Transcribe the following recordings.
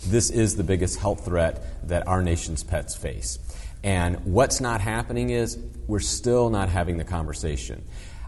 this is the biggest health threat that our nation's pets face. And what's not happening is we're still not having the conversation.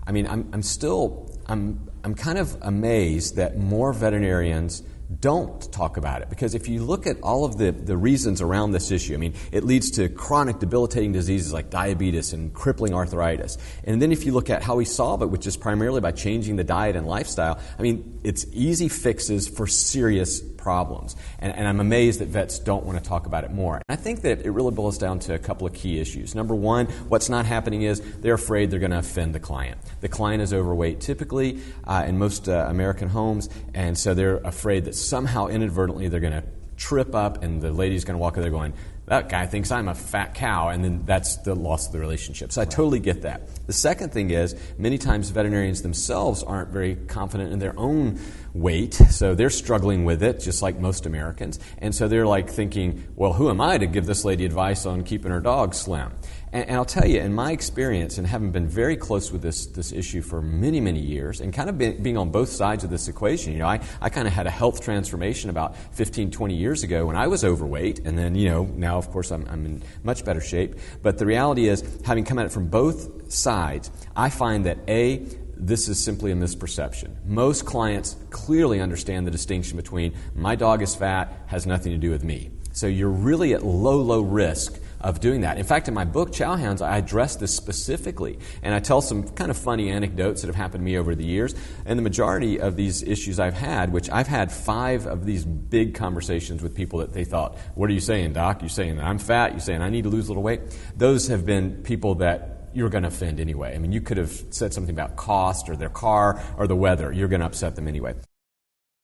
I mean, I'm kind of amazed that more veterinarians don't talk about it, because if you look at all of the reasons around this issue, I mean, it leads to chronic debilitating diseases like diabetes and crippling arthritis. And then if you look at how we solve it, which is primarily by changing the diet and lifestyle, I mean, it's easy fixes for serious problems. And I'm amazed that vets don't want to talk about it more. And I think that it really boils down to a couple of key issues. Number one, what's not happening is they're afraid they're going to offend the client. The client is overweight typically in most American homes, and so they're afraid that somehow inadvertently they're going to trip up and the lady's going to walk in there going, that guy thinks I'm a fat cow, and then that's the loss of the relationship. So I totally get that. The second thing is, many times veterinarians themselves aren't very confident in their own weight, so they're struggling with it, just like most Americans. And so they're like thinking, well, who am I to give this lady advice on keeping her dog slim? And I'll tell you, in my experience, and having been very close with this issue for many, many years, and kind of being on both sides of this equation, you know, I kind of had a health transformation about 15, 20 years ago when I was overweight, and then, you know, now, of course, I'm in much better shape. But the reality is, having come at it from both sides, I find that, A, this is simply a misperception. Most clients clearly understand the distinction between my dog is fat, has nothing to do with me. So you're really at low risk of doing that. In fact, in my book, Chowhounds, I address this specifically, and I tell some kind of funny anecdotes that have happened to me over the years. And the majority of these issues I've had, which I've had 5 of these big conversations with people that they thought, what are you saying, doc? You're saying that I'm fat? You're saying I need to lose a little weight? Those have been people that you're going to offend anyway. I mean, you could have said something about cost or their car or the weather. You're going to upset them anyway.